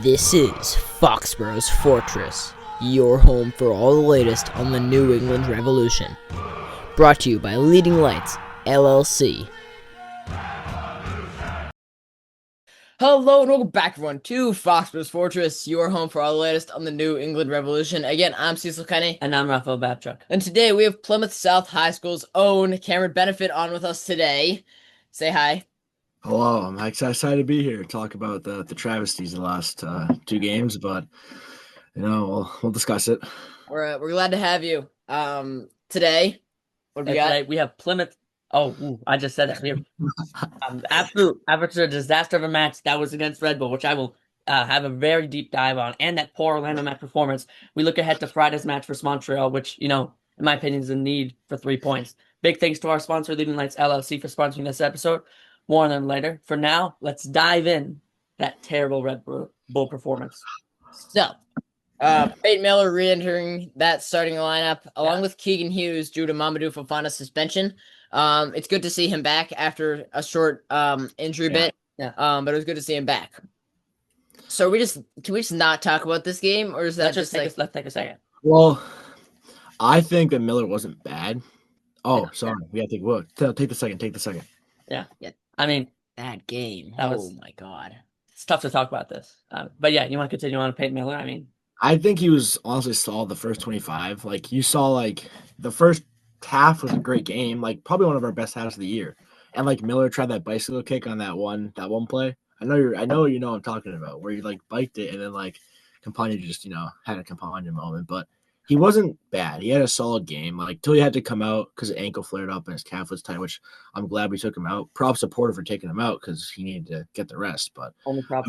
This is Foxboro's Fortress, your home for all the latest on the New England Revolution. Brought to you by Leading Lights, LLC. Hello and welcome back, everyone, to Foxboro's Fortress, your home for all the latest on the New England Revolution. Again, I'm Cecil Kenney. And I'm Raphael Babchuck. And today we have Plymouth South High School's own Cameron Benefit on with us today. Say hi. Hello, I'm excited to be here to talk about the travesties of the last two games, but we'll discuss it. We're glad to have you. Today, what do we got? Today we have Plymouth. I just said that. We have absolute disaster of a match that was against Red Bull, which I will have a very deep dive on, and that poor Orlando match performance. We look ahead to Friday's match versus Montreal, which, in my opinion, is a need for 3 points. Big thanks to our sponsor, Leading Lights LLC, for sponsoring this episode. More on them later. For now, let's dive in that terrible Red Bull performance. So, Peyton Miller re-entering that starting lineup, along with Keegan Hughes due to Mamadou Fofana's suspension. It's good to see him back after a short injury bit. Yeah. But it was good to see him back. So can we just not talk about this game, or is that let's take a second? Well, I think that Miller wasn't bad. Oh, sorry. We have to take the second. Take the second. Yeah. I mean, that game. Oh my God. It's tough to talk about this. But yeah, you want to continue on Peyton Miller? I mean, I think he was honestly solid the first 25. Like, you saw, the first half was a great game, probably one of our best halves of the year. And Miller tried that bicycle kick on that one play. I know what I'm talking about, where he biked it and then Campagna just had a Campagna moment, but he wasn't bad. He had a solid game. Till he had to come out because his ankle flared up and his calf was tight, which I'm glad we took him out. Props to Porter for taking him out because he needed to get the rest. But only props.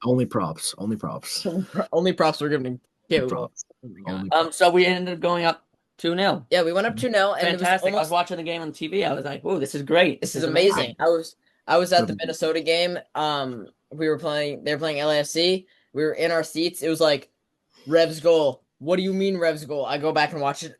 Only props. Only props we're giving him. Props. So we ended up going up 2-0. Yeah, we went up 2-0, and fantastic. I was watching the game on TV. I was like, "Whoa, this is great! This is amazing." I was at the Minnesota game. They were playing LAFC. We were in our seats. It was like Revs goal. What do you mean Revs goal? I go back and watch it.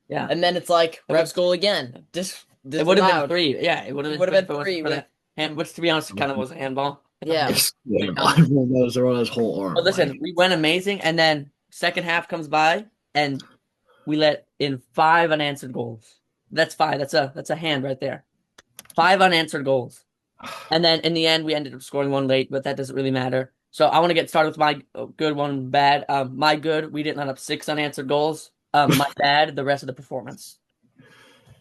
Yeah. And then it's like Revs goal again. This it would have been 3. Yeah, it would have been 3 for that hand, which to be honest kind of was a handball. Yeah. Everyone knows around his whole arm. But listen, we went amazing, and then second half comes by and we let in 5 unanswered goals. That's 5. That's a hand right there. 5 unanswered goals. And then in the end we ended up scoring 1 late, but that doesn't really matter. So I want to get started with my good, one bad. My good, we didn't let up 6 unanswered goals. My bad, the rest of the performance.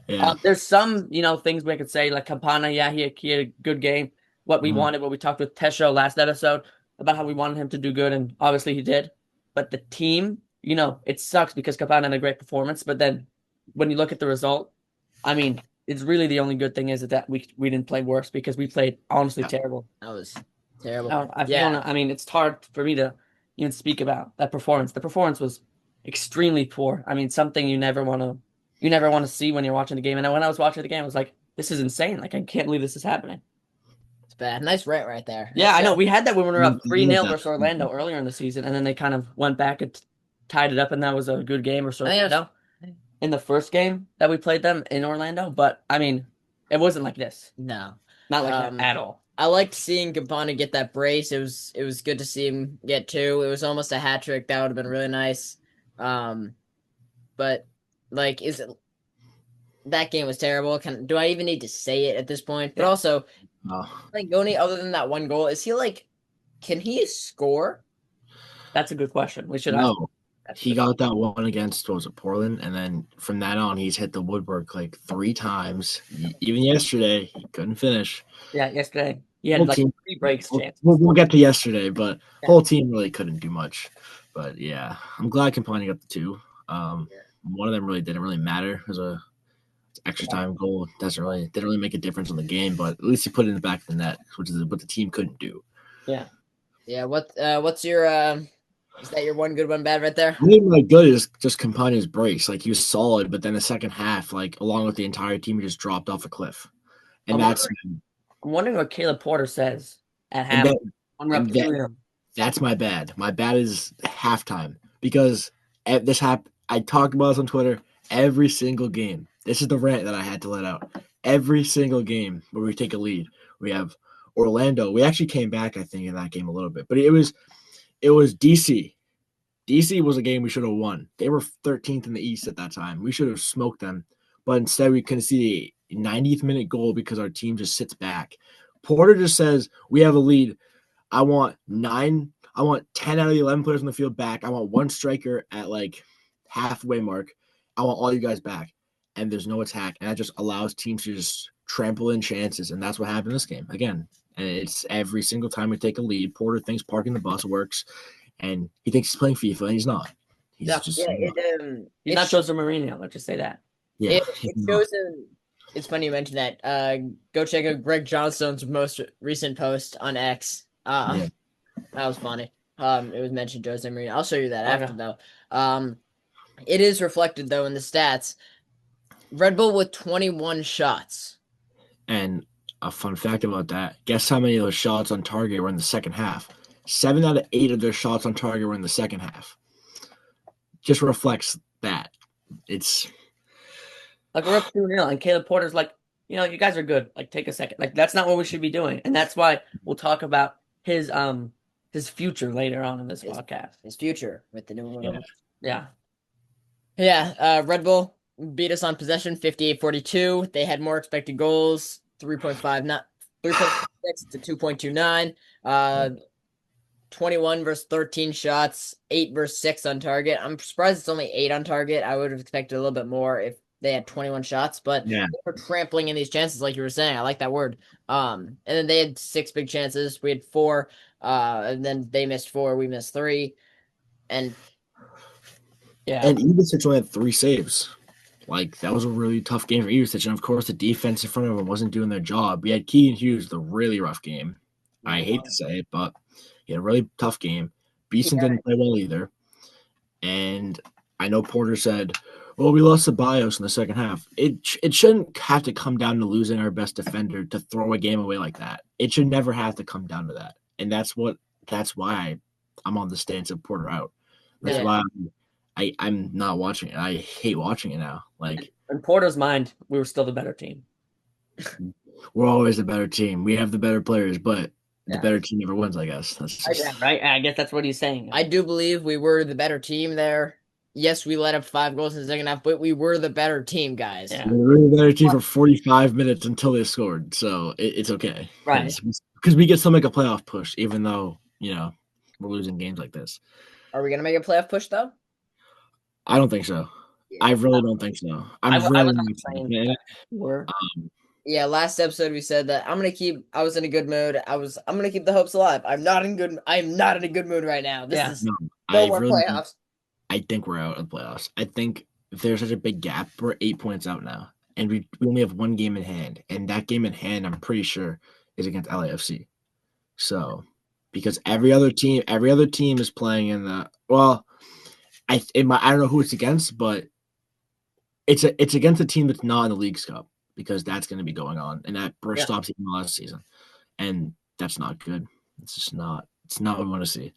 Yeah. There's some, things we could say, like Campana, yeah, he had a good game. What we wanted, what we talked with Tesho last episode about how we wanted him to do good, and obviously he did. But the team, it sucks because Campana had a great performance. But then when you look at the result, I mean, it's really the only good thing is that we didn't play worse because we played honestly terrible. That was terrible. I mean, it's hard for me to even speak about that performance. The performance was extremely poor. I mean, something you never want to see when you're watching the game. And when I was watching the game, I was like, this is insane. I can't believe this is happening. It's bad. Nice rant right there. Yeah, I know. We had that when we were up 3-0 versus Orlando earlier in the season, and then they kind of went back and tied it up, and that was a good game or so. In the first game that we played them in Orlando, but I mean, it wasn't like this. No, not like that at all. I liked seeing Campana get that brace. It was good to see him get 2. It was almost a hat trick. That would have been really nice. But that game was terrible. Do I even need to say it at this point? But also, Goni, other than that 1 goal, is he can he score? That's a good question. We should ask. He got that one against Portland, and then from that on, he's hit the woodwork 3 times. Even yesterday, he couldn't finish. Yeah, yesterday he had 3 breaks. We'll get to yesterday, but whole team really couldn't do much. But yeah, I'm glad Campani got the 2. One of them really didn't really matter. It was a extra time goal. Didn't really make a difference on the game, but at least he put it in the back of the net, which is what the team couldn't do. Yeah. Yeah. What's your is that your one good, one bad right there? I think my good is just Campagna's brace. He was solid, but then the second half, along with the entire team, he just dropped off a cliff. And I'm wondering what Caleb Porter says at halftime. That's my bad. My bad is halftime because at this I talked about this on Twitter every single game. This is the rant that I had to let out. Every single game where we take a lead, we have Orlando. We actually came back, I think, in that game a little bit, but it was DC. DC was a game we should have won. They were 13th in the East at that time. We should have smoked them, but instead we couldn't see a 90th minute goal because our team just sits back. Porter just says, we have a lead. I want 10 out of the 11 players on the field back. I want one striker at like halfway mark. I want all you guys back. And there's no attack. And that just allows teams to just trample in chances. And that's what happened in this game. Again, and it's every single time we take a lead, Porter thinks parking the bus works. And he thinks he's playing FIFA, and he's not. He's Yeah. just He's not Jose Mourinho. Let's just say that. yeah. It shows him. It's funny you mentioned that. Go check out Greg Johnston's most recent post on X. Yeah. That was funny. It was mentioned Jose Mourinho. I'll show you that Okay. after though. It is reflected though in the stats. Red Bull with 21 shots. And a fun fact about that: guess how many of those shots on target were in the second half? 7 out of 8 of their shots on target were in the second half. Just reflects that. It's Like we're up 2-0, and Caleb Porter's like, you guys are good. Like, take a second. Like, that's not what we should be doing, and that's why we'll talk about his future later on in this podcast. His future with the new one. yeah. Yeah. Red Bull beat us on possession 58-42. They had more expected goals, 3.5, not 3.6 to 2.29. 21 versus 13 shots, 8 versus 6 on target. I'm surprised it's only 8 on target. I would have expected a little bit more if they had 21 shots, but Yeah. they were trampling in these chances, like you were saying. I like that word. And then they had 6 big chances. We had 4, and then they missed 4. We missed 3, and Yeah. And Ivicic only had 3 saves. Like, that was a really tough game for Ivicic. And, of course, the defense in front of him wasn't doing their job. We had Keegan Hughes, the really rough game. I hate to say it, but he had a really tough game. Beeson didn't play well either. And I know Porter said, well, we lost to Bios in the second half. It shouldn't have to come down to losing our best defender to throw a game away like that. It should never have to come down to that. And that's why I'm on the stance of Porter out. That's why I'm not watching it. I hate watching it now. Like, in Porter's mind, we were still the better team. we're always the better team. We have the better players, but the better team never wins, I guess. That's just, right? I guess that's what he's saying. I do believe we were the better team there. Yes, we let up 5 goals in the second half, but we were the better team, guys. Yeah. we were the better team for 45 minutes until they scored, so it's okay. Right. Because we get to make a playoff push, even though, we're losing games like this. Are we going to make a playoff push, though? I don't think so. I really don't think so. I I'm was really not not saying saying We're Yeah, last episode we said that I was in a good mood. I'm gonna keep the hopes alive. I'm not in a good mood right now. This is No, no I more really playoffs. I think we're out of the playoffs. I think there's such a big gap. We're 8 points out now, and we only have 1 game in hand, and that game in hand, I'm pretty sure, is against LAFC. So, because every other team is playing in the I don't know who it's against, but it's against a team that's not in the League's Cup because that's going to be going on, and that first stops even last season, and that's not good. It's just not. It's not what we want to see.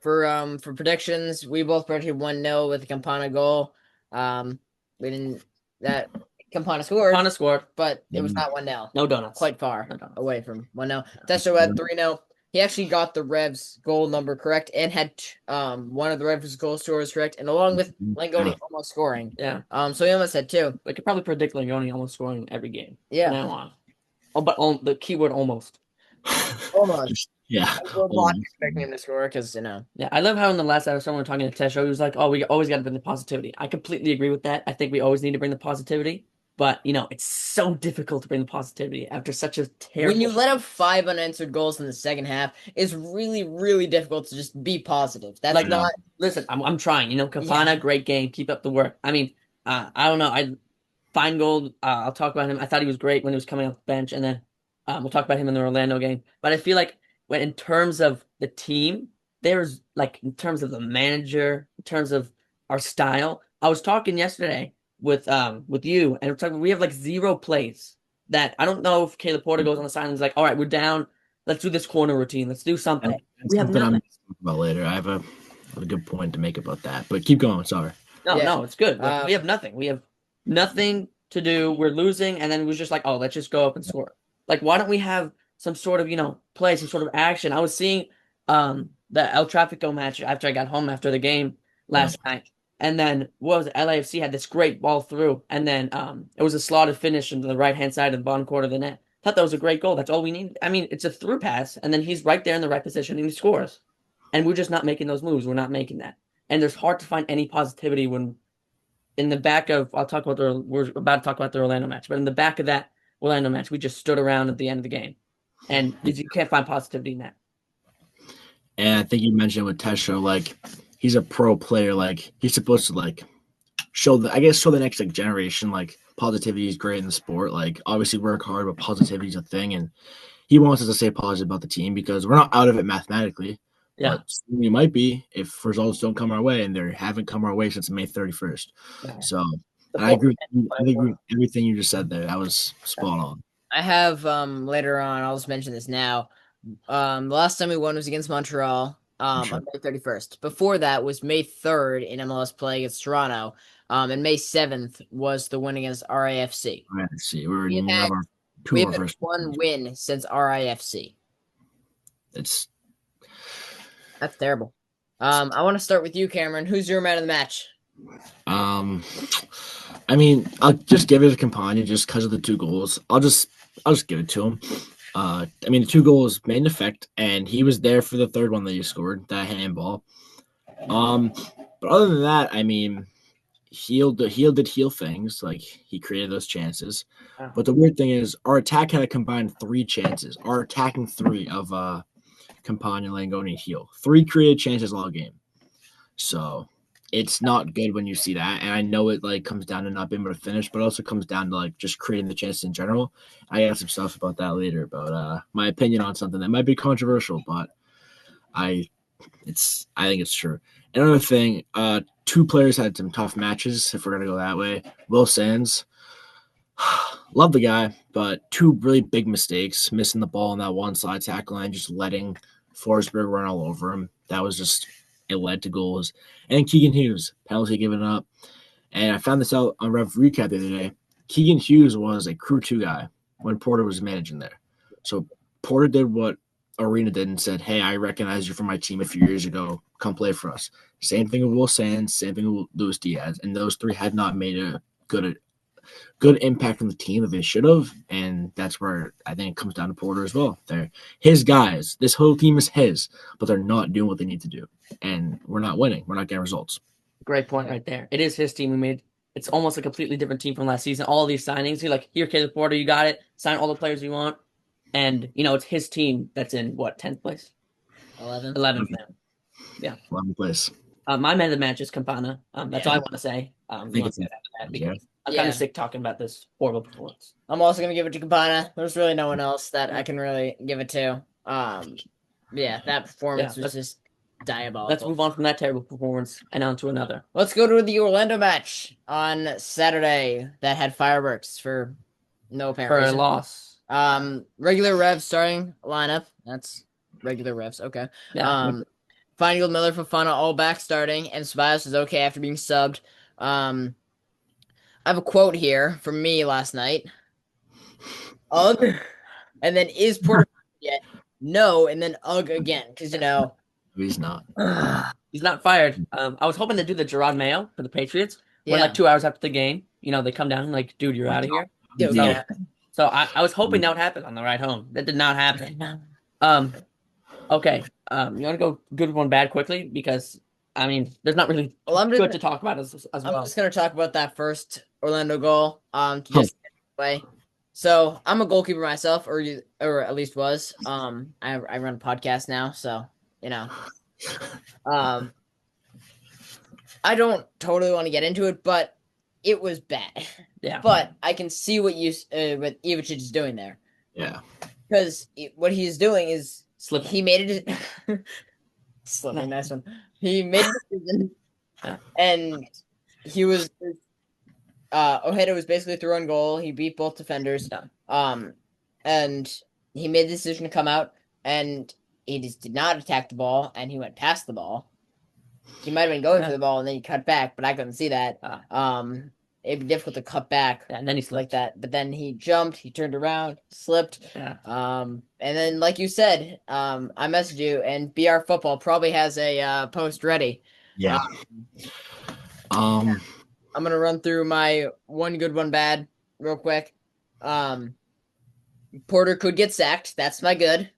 For predictions, we both predicted 1-0 with a Campana goal. We didn't that Campana scored. Campana scored, but it was not 1-0. No donuts. Quite far away from 1-0. Testo had 3-0. He actually got the Revs goal number correct and had one of the Revs goal scorers correct, and along with Langoni almost scoring. Yeah. So he almost had 2. We could probably predict Langoni almost scoring every game. Yeah. From now on. Oh, but the keyword almost. Almost. Yeah. I'm not expecting him to score because Yeah, I love how in the last episode when we were talking to Tesho, he was like, "Oh, we always got to bring the positivity." I completely agree with that. I think we always need to bring the positivity. But, it's so difficult to bring the positivity after such a terrible... When you let up 5 unanswered goals in the second half, it's really, really difficult to just be positive. That's like, not... Listen, I'm trying. Campana, great game. Keep up the work. I mean, I don't know. Feingold, I'll talk about him. I thought he was great when he was coming off the bench. And then we'll talk about him in the Orlando game. But I feel like when in terms of the team, there's, in terms of the manager, in terms of our style, I was talking yesterday with you, and we're talking. We have 0 plays that I don't know if Caleb Porter goes on the side and is like, "All right, we're down. Let's do this corner routine. Let's do something." That's something I'm going to talk about later. I have a good point to make about that, but keep going. Sorry. No, it's good. We have nothing. We have nothing to do. We're losing, and then it was just like, "Oh, let's just go up and score." Why don't we have some sort of, play, some sort of action. I was seeing the El Trafico match after I got home after the game last night. And then what was it? LAFC had this great ball through, and then it was a slotted finish into the right-hand side of the bottom quarter of the net. Thought that was a great goal. That's all we need. I mean, it's a through pass, and then he's right there in the right position, and he scores. And we're just not making those moves. We're not making that. And there's hard to find any positivity when in the back of, we're about to talk about the Orlando match, but in the back of that Orlando match, we just stood around at the end of the game. And you can't find positivity in that. And I think you mentioned with Tesho, like, he's a pro player. Like, he's supposed to, like, show the next, like, generation, like, positivity is great in the sport. Like, obviously work hard, but positivity is a thing. And he wants us to stay positive about the team because we're not out of it mathematically. Yeah. But we might be if results don't come our way, and they haven't come our way since May 31st. Yeah. So I agree with everything you just said there. That was spot on. I have later on, I'll just mention this now. The last time we won was against Montreal on May 31st. Before that was May 3rd in MLS play against Toronto. And May 7th was the win against RAFC. RAFC. We have had one win since RIFC. That's terrible. I want to start with you, Cameron. Who's your man of the match? I mean, I'll just give it to Campagna just because of the 2 goals. I'll just give it to him. I mean, the 2 goals made an effect, and he was there for the third one that he scored, that handball. But other than that, I mean, Heel did things, like he created those chances. But the weird thing is, our attack had a combined 3 chances. Our attacking 3 of Campagna, Langoni, and Heel. 3 created chances all game. So it's not good when you see that. And I know it like comes down to not being able to finish, but it also comes down to like just creating the chances in general. I got some stuff about that later, about my opinion on something that might be controversial, but I think it's true. Another thing, 2 players had some tough matches, if we're gonna go that way. Will Sands, love the guy, but 2 really big mistakes, missing the ball on that one side tackle and just letting Forsberg run all over him. That was just, it led to goals. And Keegan Hughes, penalty given up. And I found this out on Rev Recap the other day. Keegan Hughes was a Crew 2 guy when Porter was managing there. So Porter did what Arena did and said, hey, I recognize you from my team a few years ago. Come play for us. Same thing with Will Sands, same thing with Luis Diaz. And those 3 had not made a good impact on the team that they should have. And that's where I think it comes down to Porter as well. They're his guys. This whole team is his, but they're not doing what they need to do. And we're not winning. We're not getting results. Great point right there. It is his team. It's almost a completely different team from last season. All these signings, you're like, here, Caleb Porter, you got it. Sign all the players you want. And, it's his team that's in, 10th place? 11th. 11th now. Yeah. 11th place. My man of the match is Campana. That's all I want to say. Because I'm kind of sick talking about this horrible performance. I'm also going to give it to Campana. There's really no one else that I can really give it to. That performance was just diabolical. Let's move on from that terrible performance and on to another. Let's go to the Orlando match on Saturday that had fireworks for no apparent reason. For a loss. Regular Revs starting lineup. That's regular Revs. Okay. Yeah. Feingold, Miller, Fofana all back starting, and Ceballos is okay after being subbed. I have a quote here from me last night. Ugh. And then is Porter yet? No, and then ugh again, because he's not. He's not fired. I was hoping to do the Gerard Mayo for the Patriots. When like 2 hours after the game, they come down and like, dude, you're out of here. Dude, yeah. So I was hoping that would happen on the ride home. That did not happen. Okay. You want to go good one bad quickly because there's not really good to talk about as well. I'm just gonna talk about that first Orlando goal. Just way. So I'm a goalkeeper myself, or at least was. I run a podcast now, so I don't totally want to get into it, but it was bad. Yeah. But I can see what what Ivicic is doing there. Yeah. Because what he's doing is slipping. He made it. Slipping, nice one. He made a decision, and he was. Ojeda was basically through on goal. He beat both defenders. And he made the decision to come out, and he just did not attack the ball, and he went past the ball. He might have been going for the ball, and then he cut back, but I couldn't see that. it'd be difficult to cut back and then he's like that. But then he jumped, he turned around, slipped. Yeah. And then like you said, I messaged you, and BR Football probably has a post ready. Yeah. I'm gonna run through my one good, one bad real quick. Porter could get sacked. That's my good.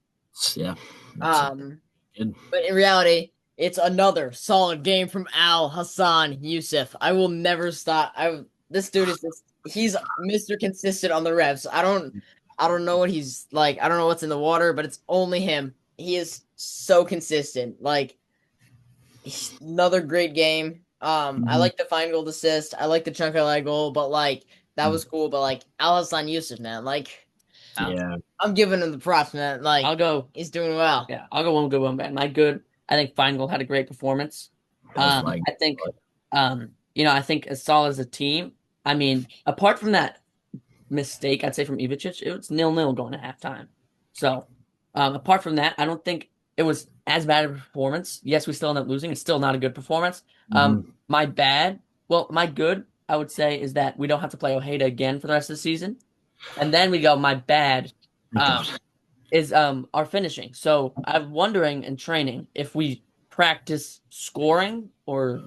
Yeah. Good. But in reality, it's another solid game from Al Hassan Yusuf. I will never stop. This dude is he's Mr. Consistent on the Revs. I don't know what he's like. I don't know what's in the water, but it's only him. He is so consistent. Like another great game. I like the fine goal assist. I like the chunk of leg goal, but like that was cool. But like Al Hassan Yusuf, man, like yeah, I'm giving him the props, man. Like I'll go. He's doing well. Yeah, I'll go one good, one bad. My good, I think Feingold had a great performance. I think, I think as solid as a team. I mean, apart from that mistake, I'd say from Ivicic, it was 0-0 going to halftime. So, apart from that, I don't think it was as bad a performance. Yes, we still end up losing. It's still not a good performance. My good, I would say, is that we don't have to play Ojeda again for the rest of the season. And then we go, my bad, is our finishing. So I'm wondering in training if we practice scoring or,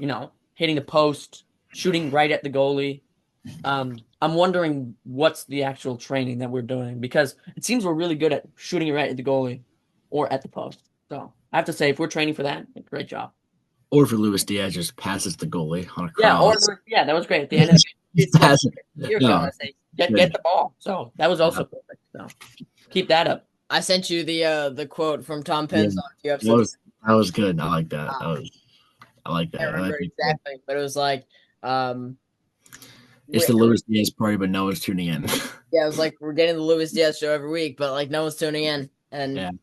hitting the post, shooting right at the goalie. I'm wondering what's the actual training that we're doing, because it seems we're really good at shooting right at the goalie or at the post. So I have to say, if we're training for that, great job. Or for Luis Diaz just passes the goalie on a cross. Yeah, that was great. At the end of the get the ball. So that was also perfect. So keep that up. I sent you the quote from Tom Penn's on a few episodes. That was good. I like that. I like that. I remember exactly, but it was like it's the Luis Diaz party, but no one's tuning in. Yeah, it was like we're getting the Luis Diaz show every week, but like no one's tuning in, and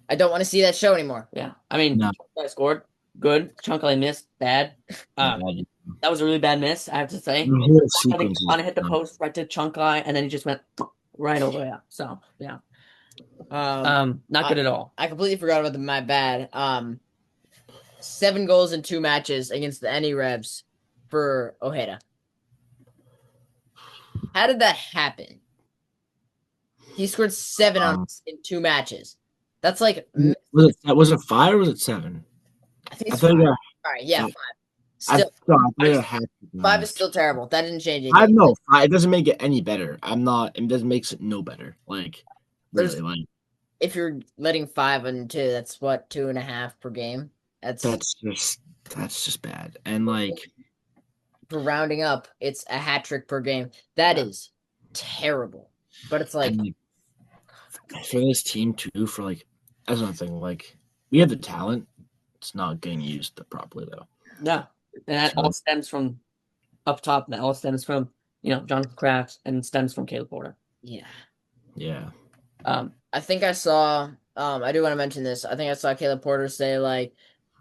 I don't want to see that show anymore. Yeah, I mean, I scored good. Chunk I missed bad. That was a really bad miss, I have to say. I think Connor hit the post right to Chunk Eye, and then he just went right over. Yeah, so yeah, not good at all. I completely forgot about my bad. 7 goals in 2 matches against the NE Revs for Ojeda. How did that happen? He scored 7 in 2 matches. That's like was it 5 or was it 7? I think it's 5. All right, yeah, 5. Still, 5 is still terrible. That didn't change it. It doesn't make it any better. It doesn't make it no better. Like, really, like if you're letting 5 and 2, that's what 2.5 per game. That's just bad. And like for rounding up, it's a hat trick per game. That is terrible. But it's like for this team too. For like that's another thing. Like we have the talent. It's not getting used properly though. No, and that all stems from up top. That all stems from Jonathan Kraft and stems from Caleb Porter. Yeah. I think I saw. I do want to mention this. I think I saw Caleb Porter say like,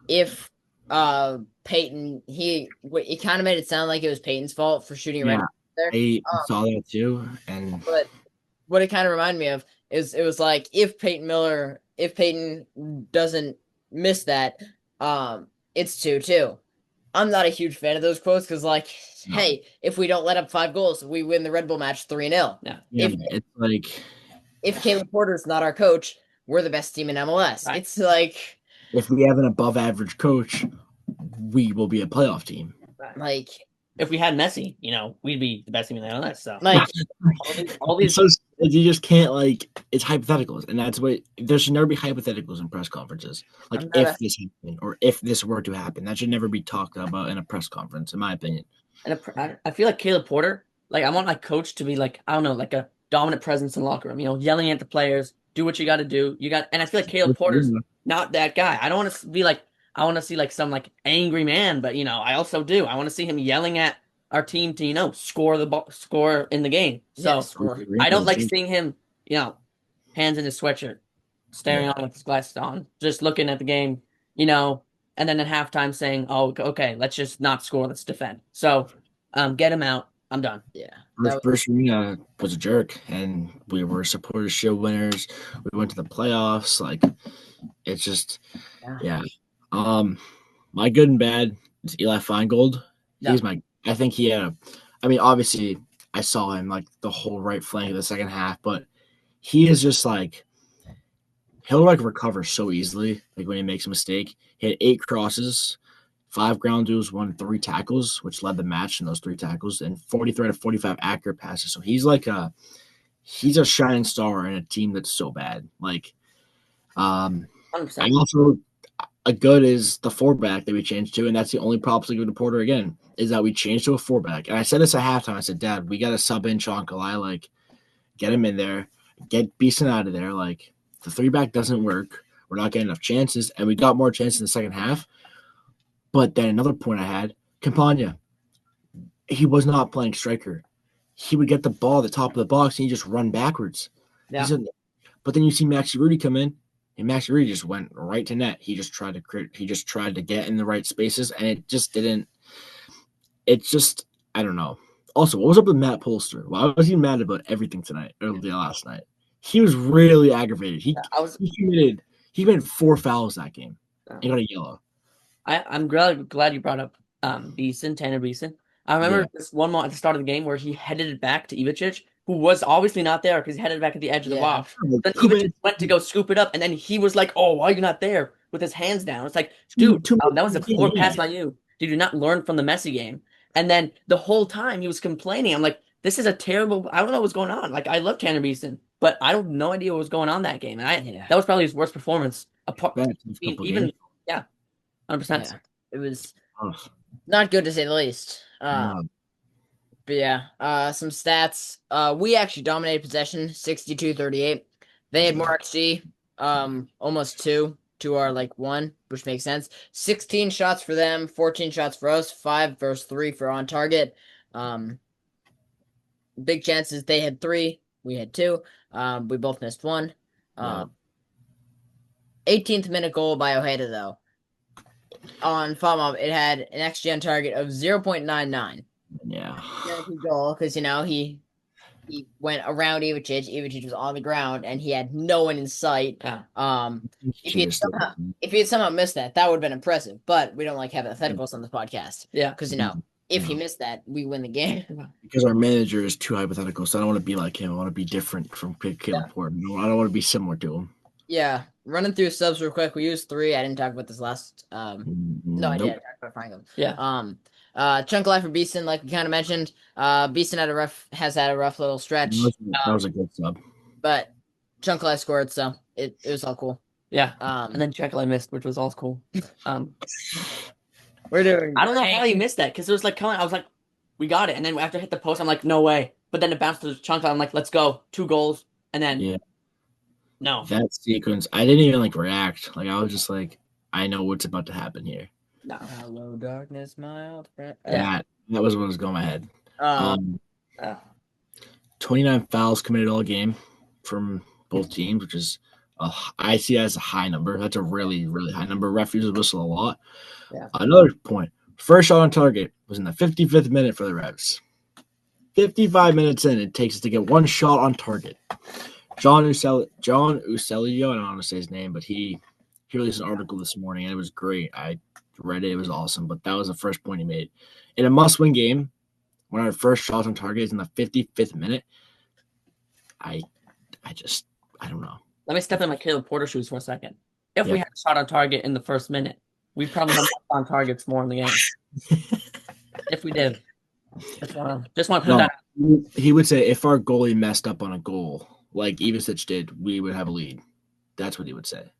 if Peyton, it kind of made it sound like it was Peyton's fault for shooting right there. I saw that too, but what it kind of reminded me of is it was like if Peyton doesn't miss that, it's 2-2. I'm not a huge fan of those quotes because, like, hey, if we don't let up 5 goals, we win the Red Bull match 3-0. Yeah, it's like if Caleb Porter's not our coach, we're the best team in MLS. Right. It's like if we have an above-average coach, we will be a playoff team. Like if we had Messi, we'd be the best team in the MLS. So like all these you just can't it's hypotheticals, and that's what there should never be hypotheticals in press conferences. Like if this happened or if this were to happen, that should never be talked about in a press conference, in my opinion. And I feel like Caleb Porter, like I want my coach to be like I don't know, like a dominant presence in the locker room. Yelling at the players, do what you got to do. And I feel like Caleb Porter's not that guy. I don't want to be like. I want to see like some like angry man, but I also do. I want to see him yelling at our team to score the ball, score in the game. So I don't like seeing him, hands in his sweatshirt, staring on with his glasses on, just looking at the game, and then at halftime saying, "Oh, okay, let's just not score, let's defend." So, get him out. I'm done. Yeah. First Arena was a jerk, and we were Supporters Shield winners. We went to the playoffs. Like, it's just, yeah. My good and bad is Eli Feingold. Yeah. I think he had I mean, obviously, I saw him like the whole right flank of the second half, but he is just like he'll like recover so easily. Like when he makes a mistake, he had 8 crosses, 5 ground duels, won 3 tackles, which led the match in those 3 tackles, and 43 out of 45 accurate passes. So he's a shining star in a team that's so bad. Like, I 100%. also a good is the 4-back that we changed to, and that's the only props to give to Porter again is that we changed to a 4-back. And I said this at halftime. I said, Dad, we got to sub in Sean Kalai, like get him in there, get Beeson out of there. Like the 3-back doesn't work. We're not getting enough chances, and we got more chances in the second half. But then another point I had, Campagna, he was not playing striker. He would get the ball at the top of the box and he just run backwards. Yeah. But then you see Maxi Rudy come in, and Maxi Rudy just went right to net. He just tried to get in the right spaces, and it just didn't. It's just I don't know. Also, what was up with Matt Polster? Why was he mad about everything tonight or last night? He was really aggravated. He committed 4 fouls that game. He got a yellow. I'm glad you brought up Tanner Beeson. I remember this one moment at the start of the game where he headed it back to Ivacic, who was obviously not there because he headed it back at the edge of the box. Then Ivacic went to go scoop it up, and then he was like, "Oh, why are you not there?" with his hands down. It's like, dude, that was a poor pass by you. Did you not learn from the Messi game? And then the whole time he was complaining. I'm like, this is a terrible. I don't know what's going on. Like, I love Tanner Beeson, but I have no idea what was going on that game. And that was probably his worst performance. Even 100%. Yeah, it was not good to say the least. But yeah, some stats. We actually dominated possession, 62-38. They had more XG, almost 2 to our 1, which makes sense. 16 shots for them, 14 shots for us, 5 versus 3 for on target. Big chances. They had 3, we had 2. We both missed 1. 18th minute goal by Ojeda though. On FOMO, it had an XG on target of 0.99. Yeah. Guaranteed goal because he went around Ivacic. Ivacic was on the ground and he had no one in sight. If he had somehow missed that, that would have been impressive. But we don't like hypotheticals on this podcast. Yeah, because if he missed that, we win the game. Because our manager is too hypothetical, so I don't want to be like him. I want to be different from Caleb Porter. I don't want to be similar to him. Yeah, running through subs real quick. We used 3. I didn't talk about this last. No, I did. I talked about Franklin. Yeah. Chunk life for Beeson, like we kind of mentioned. Beeson has had a rough little stretch. That was a good sub. But Chunk life scored, so it was all cool. Yeah. And then Chunk missed, which was all cool. We're doing. I don't know how he missed that because it was like I was like, we got it, and then after I hit the post, I'm like, no way. But then it bounced to Chunk. I'm like, let's go, 2 goals, and then no. That sequence, I didn't even react. I was just like, I know what's about to happen here. No. Hello, darkness, my old friend. That was what was going in my head. 29 fouls committed all game from both teams, which is I see that as a high number. That's a really, really high number. Ref uses whistle a lot. Yeah. Another point. First shot on target was in the 55th minute for the Revs. 55 minutes in, it takes us to get 1 shot on target. John Uselio, I don't want to say his name, but he released an article this morning, and it was great. I read it. It was awesome, but that was the first point he made. In a must-win game, when our first shot on target is in the 55th minute, I don't know. Let me step in my Caleb Porter shoes for a second. If we had a shot on target in the first minute, we probably have on targets more in the game. If we did. Just want to put that out. He would say if our goalie messed up on a goal, like Ivacic did, we would have a lead. That's what he would say.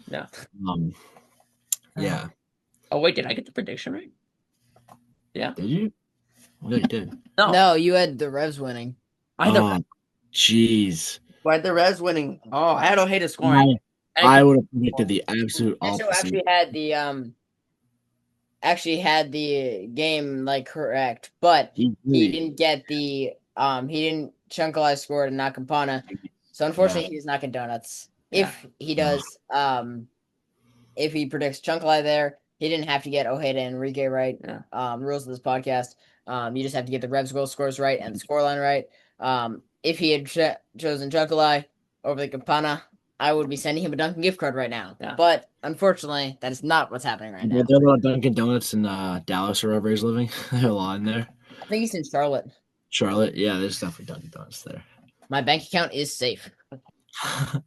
Yeah. Yeah. Oh, wait, did I get the prediction right? Yeah. Did you? No, you did. No, you had the Revs winning. Jeez. Why had the Revs winning? Oh, I had Ojeda scoring. I would have predicted the absolute opposite. Actually had the game correct, but he didn't get the he didn't Chunkalai scored and not Campana. So unfortunately he's not getting donuts. Yeah. If he does if he predicts Chunkalai there, he didn't have to get Ojeda and Enrique right. Rules of this podcast. You just have to get the Revs goal scores right and the scoreline right. If he had chosen Chunkalai over the Campana, I would be sending him a Dunkin' gift card right now. Yeah. But unfortunately, that is not what's happening right now. There are a lot of Dunkin' Donuts in Dallas or wherever he's living. There are a lot in there. I think he's in Charlotte. Charlotte, yeah, there's definitely Dunkin' Donuts there. My bank account is safe. I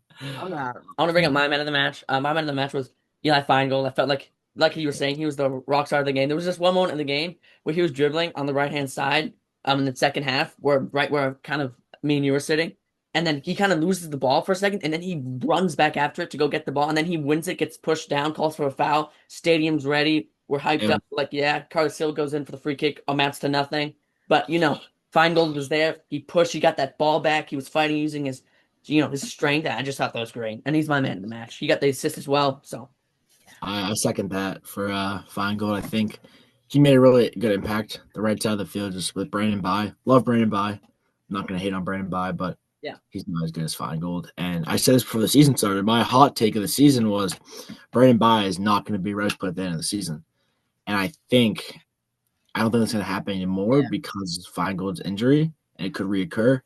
want to bring up my man of the match. My man of the match was Eli Feingold. I felt like you were saying, he was the rock star of the game. There was just one moment in the game where he was dribbling on the right hand side, in the second half, right where kind of me and you were sitting, and then he kind of loses the ball for a second, and then he runs back after it to go get the ball, and then he wins it, gets pushed down, calls for a foul. Stadium's ready. We're hyped up. Like, yeah, Carlos Hill goes in for the free kick, amounts to nothing. But Feingold was there. He pushed. He got that ball back. He was fighting using his strength. I just thought that was great. And he's my man of the match. He got the assist as well. So I second that for Feingold. I think he made a really good impact. The right side of the field, just with Brandon Bye. Love Brandon Bye. I'm not going to hate on Brandon Bye, but yeah, he's not as good as Feingold. And I said this before the season started. My hot take of the season was Brandon Bye is not going to be Revs play at the end of the season. And I don't think that's going to happen anymore because of Feingold's injury, and it could reoccur.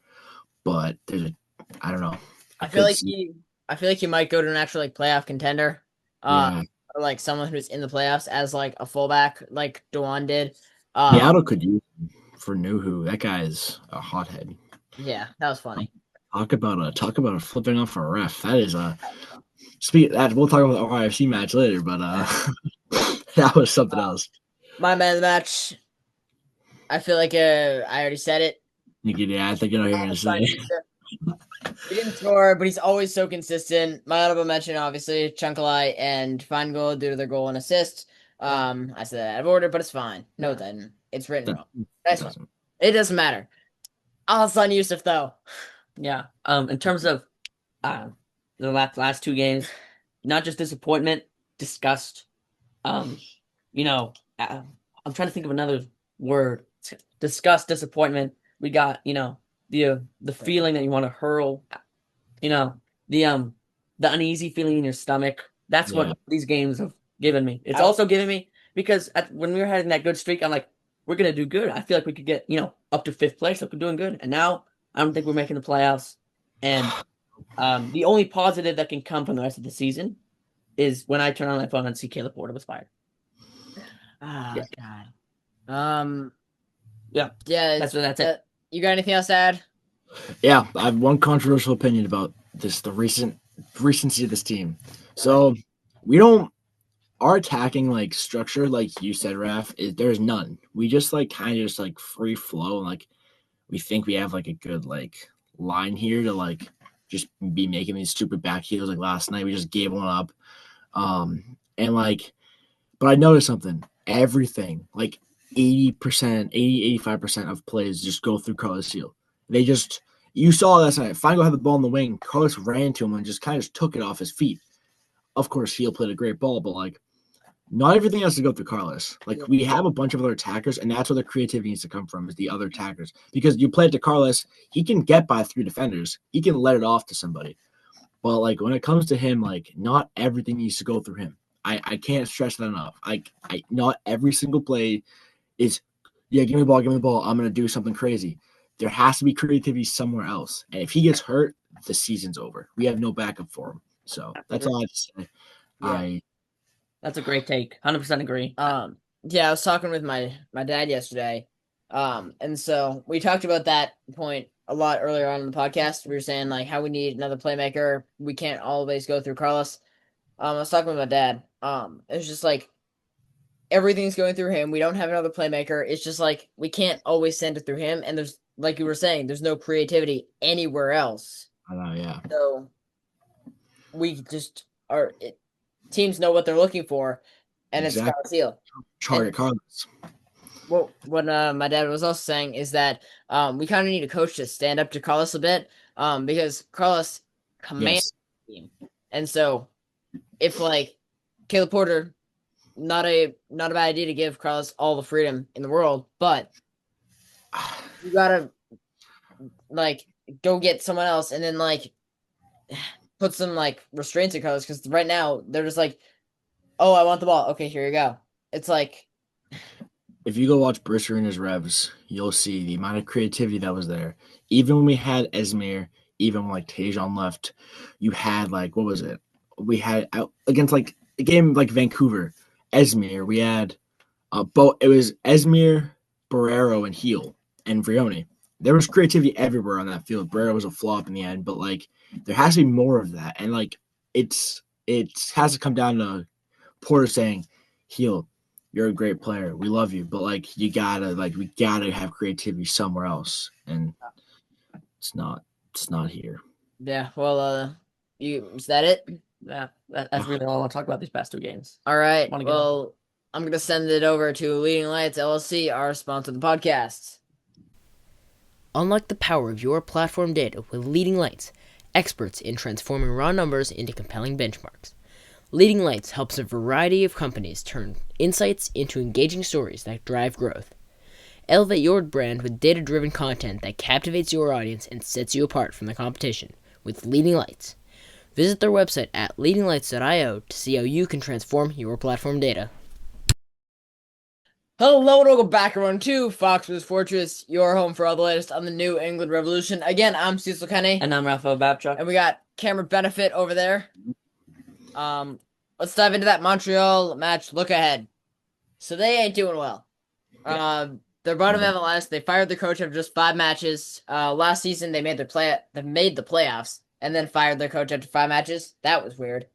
But I don't know. I feel like he might go to an actual playoff contender. Yeah. Or like someone who's in the playoffs as like a fullback, like Dewan did. Seattle could use him for Nuhu. That guy is a hothead. Yeah, that was funny. Talk about a flipping off a ref. That is speak that we'll talk about the RIFC match later, but that was something else. My man of the match. I feel like I already said it. Yeah, I think you know you're gonna say. He didn't score, but he's always so consistent. My honorable mention, obviously, Chunkalai and Feingold due to their goal and assist. I said that out of order, but it's fine. No, it didn't. It's written wrong. That's fine. It doesn't matter. Hassan Yusuf, though. Yeah. In terms of the last two games, not just disappointment, disgust. I'm trying to think of another word. Disgust, disappointment. We got, the feeling that you want to hurl, the uneasy feeling in your stomach. That's what these games have given me. It's also given me because when we were having that good streak, I'm like, we're gonna do good. I feel like we could get up to fifth place, so we're doing good. And now I don't think we're making the playoffs. And the only positive that can come from the rest of the season is when I turn on my phone and see Caleb Porter was fired. Oh God. Yeah. That's it. You got anything else to add? Yeah, I have one controversial opinion about the recency of this team. So our attacking structure, like you said, Raph, there's none. We just kind of just free flow, and we think we have a good line here to just be making these stupid back heels like last night. We just gave one up. But I noticed something. Everything, 80%, 85% of plays just go through Carlos Hill. You saw last night. Feingold had the ball in the wing. Carlos ran to him and just kind of took it off his feet. Of course, Hill played a great ball, but not everything has to go through Carlos. We have a bunch of other attackers, and that's where the creativity needs to come from, is the other attackers. Because you play it to Carlos, he can get by 3 defenders. He can let it off to somebody. But when it comes to him, not everything needs to go through him. I can't stress that enough. Not every single play is, give me the ball, I'm going to do something crazy. There has to be creativity somewhere else. And if he gets hurt, the season's over. We have no backup for him. So that's all I have to say. Yeah. That's a great take. 100% agree. I was talking with my dad yesterday. And so we talked about that point a lot earlier on in the podcast. We were saying how we need another playmaker. We can't always go through Carlos. I was talking with my dad. It's just everything's going through him. We don't have another playmaker. It's just we can't always send it through him. And there's, like you were saying, there's no creativity anywhere else. I know, yeah. So we just teams know what they're looking for, and exactly. It's Carlos Hill. Target Carlos. Well, what my dad was also saying is that we kind of need a coach to stand up to Carlos a bit, because Carlos commands the team, and so if Caleb Porter, not a bad idea to give Carlos all the freedom in the world, but you gotta go get someone else and then put some restraints on Carlos, because right now they're just oh, I want the ball. Okay, here you go. It's if you go watch Bruce Arena's Revs, you'll see the amount of creativity that was there. Even when we had Esmir, even when like Tajon left, you had like what was it? We had against like a game like Vancouver, Esmir. We had it was Esmir, Barrero, and Heel and Vrioni. There was creativity everywhere on that field. Barrero was a flop in the end, but like there has to be more of that, and like it has to come down to Porter saying, "Heel, you're a great player. We love you, but like we gotta have creativity somewhere else, and it's not here." Yeah. Well, is that it? Yeah, that's really all I want to talk about these past 2 games. All right. Wanna get Well, I'm going to send it over to Leading Lights LLC, our sponsor of the podcast. Unlock the power of your platform data with Leading Lights, experts in transforming raw numbers into compelling benchmarks. Leading Lights helps a variety of companies turn insights into engaging stories that drive growth. Elevate your brand with data-driven content that captivates your audience and sets you apart from the competition with Leading Lights. Visit their website at leadinglights.io to see how you can transform your platform data. Hello and welcome back everyone to Foxboro's Fortress, your home for all the latest on the New England Revolution. Again, I'm Cecil Kenney. And I'm Raphael Babchuck. And we got Cameron Benefit over there. Let's dive into that Montreal match. Look ahead. So they ain't doing well. They're bottom MLS. They fired their coach after just 5 matches. Last season they made the playoffs and then fired their coach after 5 matches. That was weird.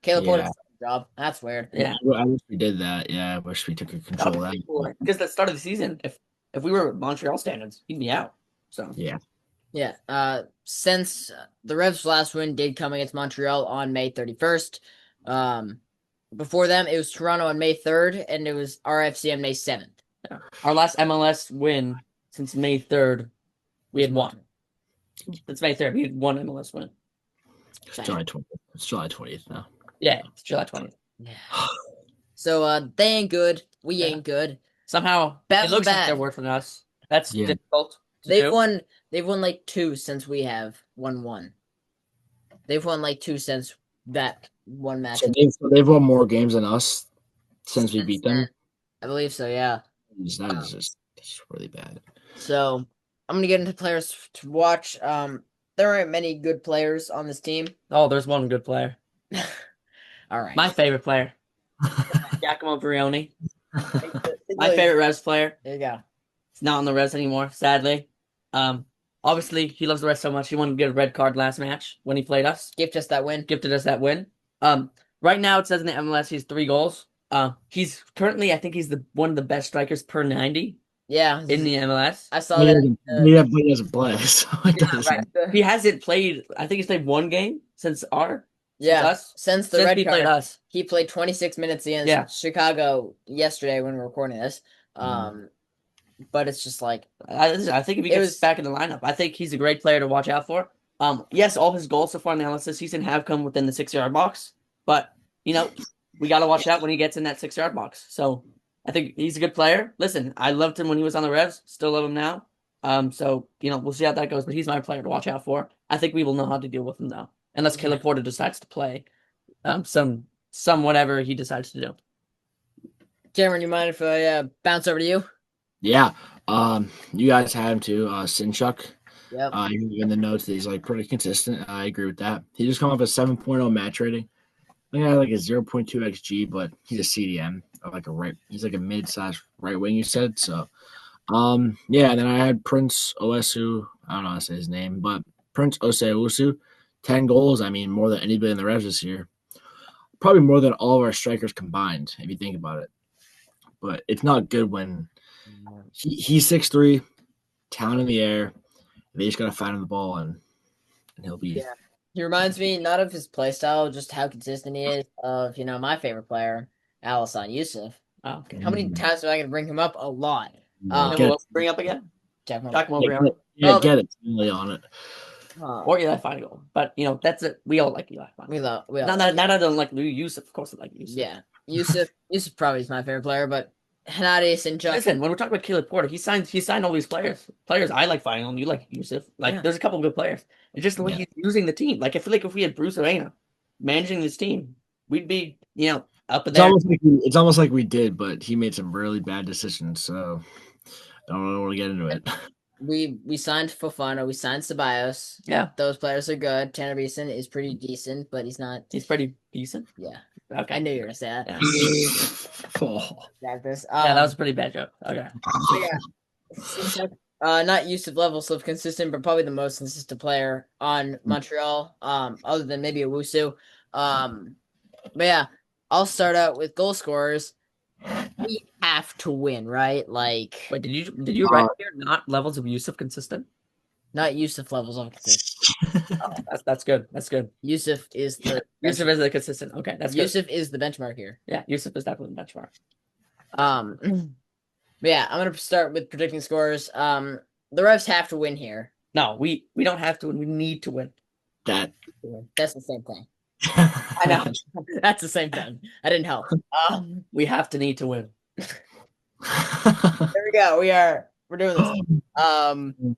Caleb Porter job. That's weird. Yeah, I wish we did that. Yeah, I wish we took control of that. Cool. Because at the start of the season, if we were Montreal standards, he'd be out. So yeah. Since the Revs' last win did come against Montreal on May 31st. Before them, it was Toronto on May 3rd, and it was RFC on May 7th. Yeah. Our last MLS win since May 3rd, we had 1. Since May 3rd, we had 1 MLS win. It's July 20th. It's July 20th now. Yeah, it's July 20th. Yeah. So they ain't good. We ain't good. Somehow it looks like they're worse than us. That's difficult. They've won like 2 since we have won 1. They've won like 2 since that one match. So they've won more games than us since we beat them. I believe so. Yeah. That's just really bad. So I'm gonna get into players to watch. There aren't many good players on this team. Oh, there's one good player. All right. My favorite player. Giacomo Brioni. My favorite Revs player. There you go. He's not on the Revs anymore, sadly. Obviously, he loves the Revs so much, he wanted to get a red card last match when he played us. Gifted us that win. Right now, it says in the MLS he's 3 goals. He's currently, I think he's one of the best strikers per 90. Yeah. In the MLS. I saw that. But he hasn't played. So right. He hasn't played, I think he's played 1 game since the red he card. Played us. He played 26 minutes against Chicago yesterday when we were recording this. But it's just like I think if he gets back in the lineup, I think he's a great player to watch out for. Yes, all his goals so far in the MLS this season have come within the 6-yard box, but we got to watch out when he gets in that 6-yard box. So I think he's a good player. Listen, I loved him when he was on the Revs, still love him now. So we'll see how that goes, but he's my player to watch out for. I think we will know how to deal with him though, unless Caleb Porter decides to play some whatever he decides to do. Cameron, you mind if I bounce over to you? Yeah. You guys had him too. Sinchuk. Yep. In the notes, he's like pretty consistent. I agree with that. He just come off a 7.0 match rating. I think I had like a 0.2 xG, but he's a CDM, he's like a mid-sized right wing. You said so. And then I had Prince Oesu. I don't know how to say his name, but Prince Oseusu, 10 goals. I mean, more than anybody in the Revs this year. Probably more than all of our strikers combined, if you think about it. But it's not good when he's 6'3", talent in the air. They just got to find him the ball, and he'll be. Yeah. He reminds me not of his play style, just how consistent he is of, my favorite player, Alisson Yusuf. Oh, okay. How many times am I going to bring him up? A lot. Bring up again? Get it. Really on it. Or Eli Feingold. But, that's it. We all like Eli Feingold. We all not I don't like Yusuf. Of course I like Yusuf. Yeah. Yusuf probably is my favorite player, but Hanadi Sinchuk. Listen, when we're talking about Caleb Porter, he signed all these players. Players I like Feingold, you like Yusuf. There's a couple of good players. It's just the way he's using the team. I feel like if we had Bruce Arena managing this team, we'd be, up there. It's almost like we did, but he made some really bad decisions, so I don't want to get into it. We signed Fofana, we signed Ceballos. Yeah. Those players are good. Tanner Beeson is pretty decent, but he's not. He's pretty decent. Yeah, Okay. I knew you were gonna say that. Yeah. Oh. Grab this. Yeah, that was a pretty bad joke. Okay. Yeah. Not Yusuf levels of consistent, but probably the most consistent player on Montreal. Other than maybe Owusu. But yeah, I'll start out with goal scorers. We have to win, right? Like, Wait, did you write here not levels of use of consistent? not Yusuf levels of consistent. Oh, that's good. That's good. Yusuf is the Yusuf is the consistent. Okay, that's good. Yusuf is the benchmark here. Yeah, Yusuf is definitely the benchmark. But yeah, I'm gonna start with predicting scores. The Revs have to win here. No, we don't have to win. We need to win. That's the same thing. I know. That's the same thing. I didn't help. We have to need to win. There we go. We're doing this.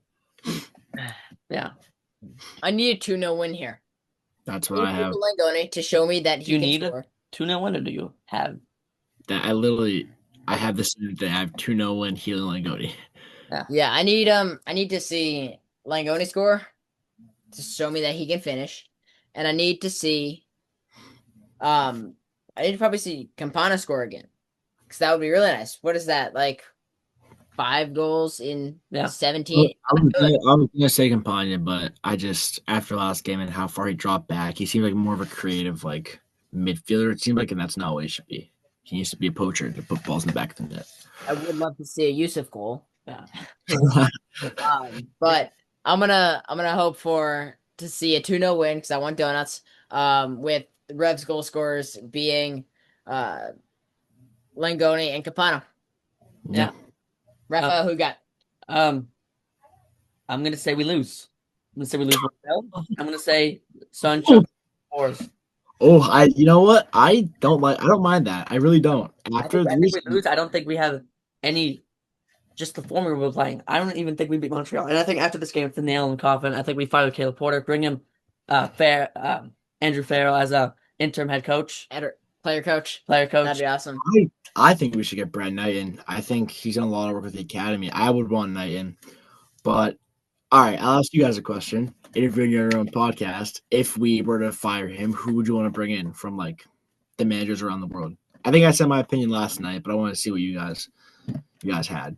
Yeah. I need a 2-0 win here. That's what I have. Langone to show me that Do you he can need score. a 2-0 win, or do you have? That I have this that I have 2-0 win Healing Langoni. Yeah, I need to see Langone score to show me that he can finish. And I need to see I need to probably see Campana score again. Because that would be really nice. What is that? Like 5 goals in 17? I was gonna say Campagna, but I just after last game and how far he dropped back, he seemed like more of a creative like midfielder. It seemed like, and that's not what he should be. He needs to be a poacher to put balls in the back of the net. I would love to see a Yusuf goal. Yeah. But I'm gonna hope to see a 2-0 win because I want donuts. With the Revs goal scorers being Langone and Capano. Yeah. Raphael, who got? I'm gonna say we lose. I'm gonna say we lose. I'm gonna say Sancho scores. Oh, you know what? I don't mind that. I really don't. I think we lose. I don't think we have any. Just the formula we're playing. I don't even think we beat Montreal. And I think after this game, it's the nail in the coffin. I think we fire Caleb Porter, bring him Andrew Farrell as a interim head coach. Player coach. That'd be awesome. I think we should get Brad Knight in. I think he's done a lot of work with the academy. I would want Knight in. But all right, I'll ask you guys a question. Interviewing your own podcast. If we were to fire him, who would you want to bring in from like the managers around the world? I think I said my opinion last night, but I want to see what you guys had.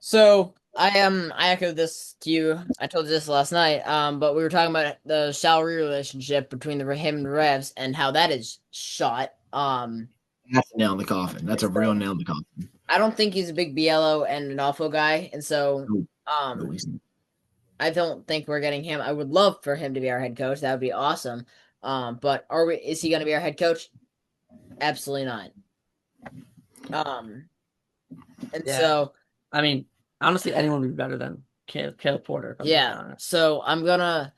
So I echoed this to you. I told you this last night. But we were talking about the salary relationship between him and the Revs and how that is shot. That's a nail in the coffin. That's a real nail in the coffin. I don't think he's a big Biello and an awful guy, and so I don't think we're getting him. I would love for him to be our head coach. That would be awesome. But is he going to be our head coach? Absolutely not. So I mean, honestly, anyone would be better than Caleb Porter. Yeah. So I'm gonna.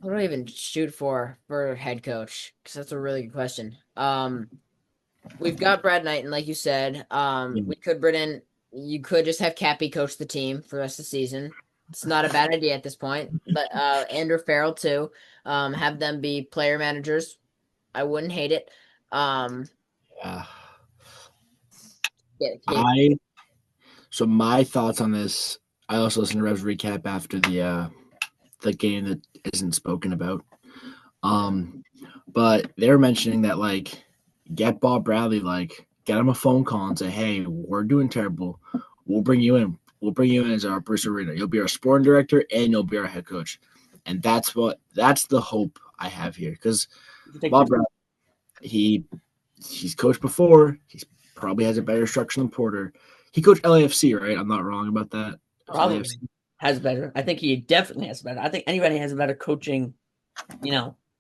What do I even shoot for head coach? Because that's a really good question. We've got Brad Knight, and like you said, we could bring in. You could just have Cappy coach the team for the rest of the season. It's not a bad idea at this point. But Andrew Farrell too. Have them be player managers. I wouldn't hate it. Yeah. So my thoughts on this. I also listened to Revs recap after the game that isn't spoken about. But they were mentioning that like get Bob Bradley, like get him a phone call and say, hey, we're doing terrible. We'll bring you in. We'll bring you in as our Bruce Arena. You'll be our sporting director and you'll be our head coach. And that's the hope I have here. Because Bob Bradley, he's coached before. He's probably has a better structure than Porter. He coached LAFC, right? I'm not wrong about that. Probably has better. I think he definitely has better. I think anybody has a better coaching,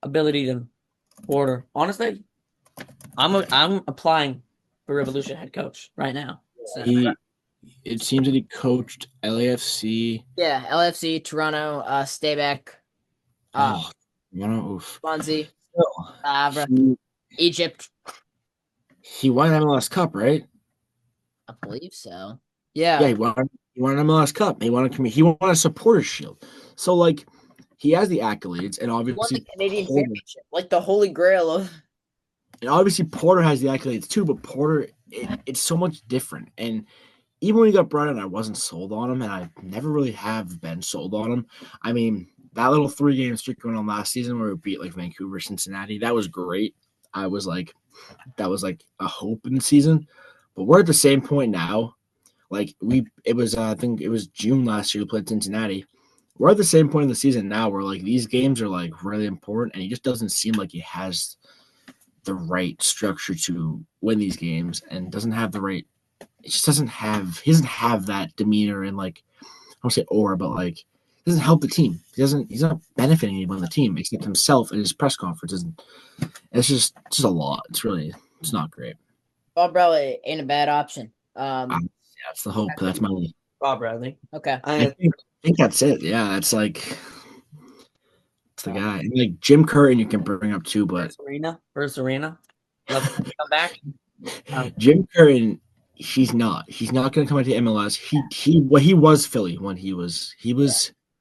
ability than Porter. Honestly, I'm applying for Revolution head coach right now. So. It seems that he coached LAFC. Yeah, LAFC, Toronto, Stayback, Swansea, Egypt. He won MLS Cup, right? I believe so. Yeah. Yeah, he won an MLS Cup. He won a supporter shield. So like he has the accolades and obviously he won the Canadian Championship, like the holy grail of. And obviously Porter has the accolades too, but Porter it's so much different. And even when he got brought in, I wasn't sold on him, and I never really have been sold on him. I mean, that little 3-game streak going on last season where we beat like Vancouver, Cincinnati, that was great. I was like, that was like a hope in the season. But we're at the same point now. Like it was, I think it was June last year we played Cincinnati. We're at the same point in the season now where like these games are like really important, and he just doesn't seem like he has the right structure to win these games, and doesn't have the right. He just doesn't have. He doesn't have that demeanor and like I don't say aura, but like it doesn't help the team. He doesn't. He's not benefiting anyone on the team except himself and his press conferences. And it's just a lot. It's not great. Bob Bradley ain't a bad option. Yeah, that's the hope. That's my. Bob Bradley. Okay. I think that's it. Yeah, that's like it's the guy. And like Jim Curtin, you can bring up too, but Bruce Arena. Love to come back. Jim Curtin, he's not. He's not going to come into MLS. He was Philly when he was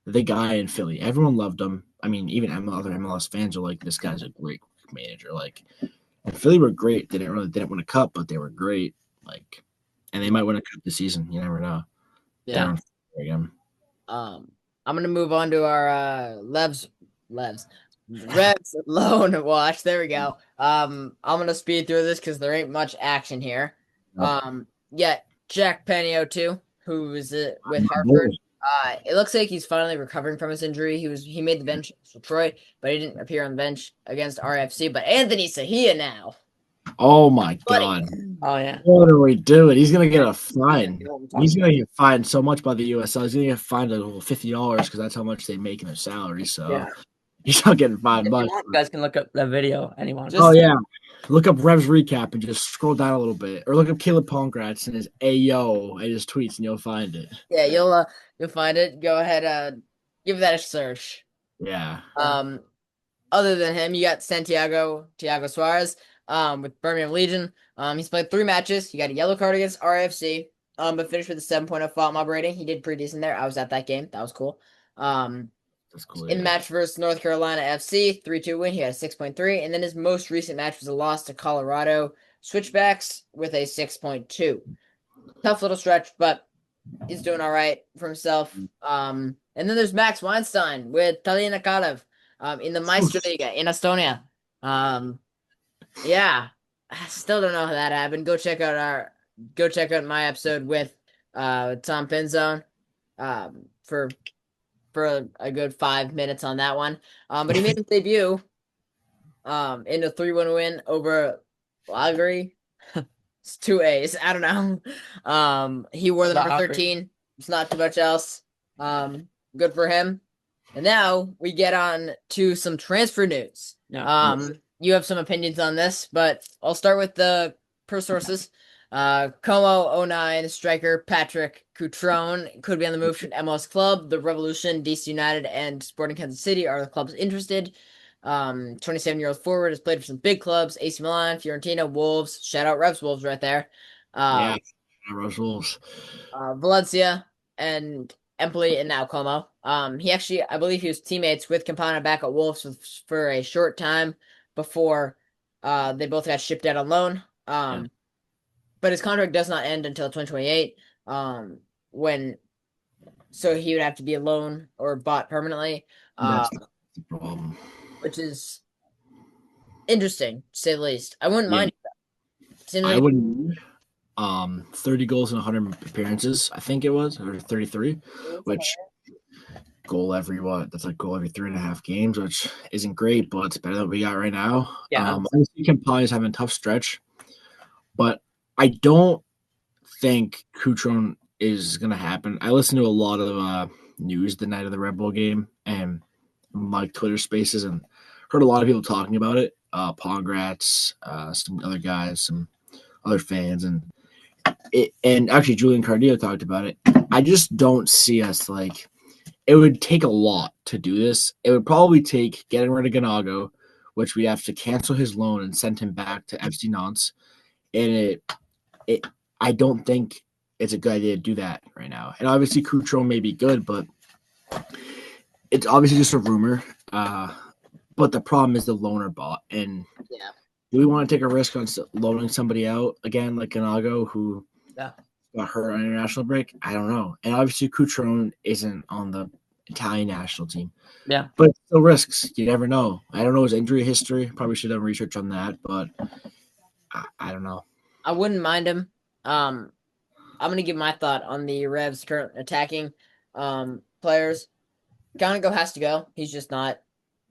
the guy in Philly. Everyone loved him. I mean, even other MLS fans are like, this guy's a great manager. Like, and Philly were great. They didn't win a cup, but they were great. Like, and they might win a cup this season. You never know. Yeah. Down again. I'm gonna move on to our Revs loan watch. There we go. I'm gonna speed through this because there ain't much action here. Nope. Yeah, Jack Penio too, who's with Hartford. It looks like he's finally recovering from his injury. He made the bench for Detroit, but he didn't appear on the bench against RFC. But Anthony Sahia now. Oh my God. Oh yeah. What are we doing? He's gonna get a fine. He's gonna get fined so much by the USL. He's gonna get fined $50 because that's how much they make in their salary. So Yeah. he's not getting fined much. You guys can look up that video. Anyone? Oh yeah. Look up Revs recap and just scroll down a little bit. Or look up Caleb Pongratz and his Ayo and his tweets and you'll find it. Yeah, you'll find it. Go ahead, give that a search. Yeah. Other than him, you got Thiago Suarez, with Birmingham Legion. He's played 3 matches. He got a yellow card against RFC. But finished with a 7.0 fault mob rating. He did pretty decent there. I was at that game. That was cool. That's cool. In match versus North Carolina FC, 3-2 win. He had a 6.3. And then his most recent match was a loss to Colorado Switchbacks with a 6.2. Tough little stretch, but he's doing all right for himself. And then there's Max Weinstein with Tallinna Kalev in the Meisterliga in Estonia. Yeah, I still don't know how that happened. Go check out my episode with Tom Pinzone for a good 5 minutes on that one. But he made his debut in a 3-1 win over Lagery. It's 2 A's. I don't know. He wore the number 13. It's not too much else. Good for him. And now we get on to some transfer news. You have some opinions on this, but I'll start with the per sources. Como 09 striker Patrick Coutron could be on the move to an MLS club. The Revolution, DC United, and Sporting Kansas City are the clubs interested. 27-year-old forward has played for some big clubs: AC Milan, Fiorentina, Wolves. Shout out Revs Wolves right there. Revs Wolves. Valencia and Empoli, and now Como. He actually, I believe, he was teammates with Campana back at Wolves for a short time before they both got shipped out on loan. But his contract does not end until 2028. So he would have to be a loan or bought permanently. That's the problem. Which is interesting, to say the least. I wouldn't mind that. I wouldn't. 30 goals in 100 appearances, I think it was, or 33, which goal every that's like goal every 3.5 games, which isn't great, but it's better than what we got right now. Obviously Campana is having a tough stretch, but I don't think Coutron is going to happen. I listened to a lot of news the night of the Red Bull game and like Twitter spaces and heard a lot of people talking about it. Pongratz, some other guys, some other fans, and actually Julian Cardillo talked about it. I just don't see us like it would take a lot to do this. It would probably take getting rid of Ganago, which we have to cancel his loan and send him back to FC Nantes. And I don't think it's a good idea to do that right now. And obviously Coutron may be good, but it's obviously just a rumor. But the problem is the loaner bought. And do we want to take a risk on loaning somebody out again, like Ganago, who got hurt on international break. I don't know. And obviously, Cutrone isn't on the Italian national team. Yeah. But still risks. You never know. I don't know his injury history. Probably should have research on that, but I don't know. I wouldn't mind him. I'm gonna give my thought on the Revs' current attacking players. Gonigo has to go. He's just not.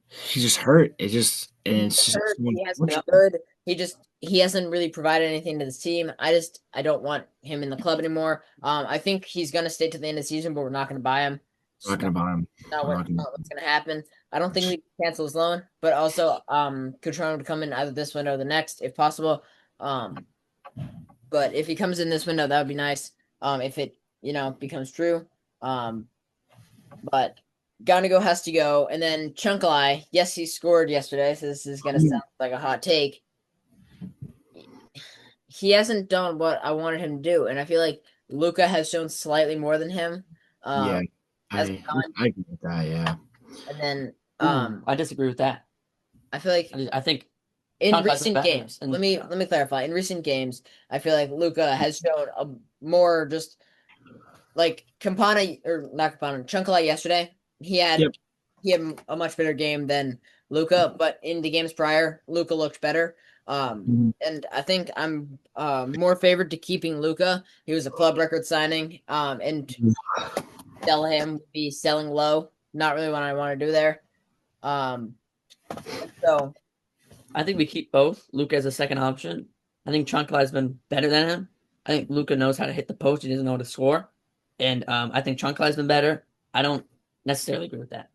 He's just hurt. It's just Hurt. so He hasn't been unfortunate. good. He hasn't really provided anything to this team. I don't want him in the club anymore. I think he's gonna stay to the end of the season, but we're not gonna buy him. We're not gonna buy him. We're not gonna. Not what's gonna happen. I don't think we can cancel his loan, but also Coutron would come in either this window or the next if possible. But if he comes in this window, that would be nice. If it becomes true. But Gonigo has to go, and then Chunkalai, yes, he scored yesterday, so this is gonna sound like a hot take. He hasn't done what I wanted him to do, and I feel like Luca has shown slightly more than him. Yeah, as I agree with that. Yeah, and then I disagree with that. I feel like I think in Chunkalai's recent better. games, let me clarify. In recent games, I feel like Luca has shown a more just like Campana or not Campana, Chunkalai yesterday. He had a much better game than Luca, but in the games prior, Luca looked better. And I think I'm more favored to keeping Luca. He was a club record signing. And sell him would be selling low. Not really what I want to do there. So I think we keep both. Luca as a second option. I think Chunkalai's been better than him. I think Luca knows how to hit the post. He doesn't know how to score. And I think Chunkalai's been better. I don't necessarily agree with that.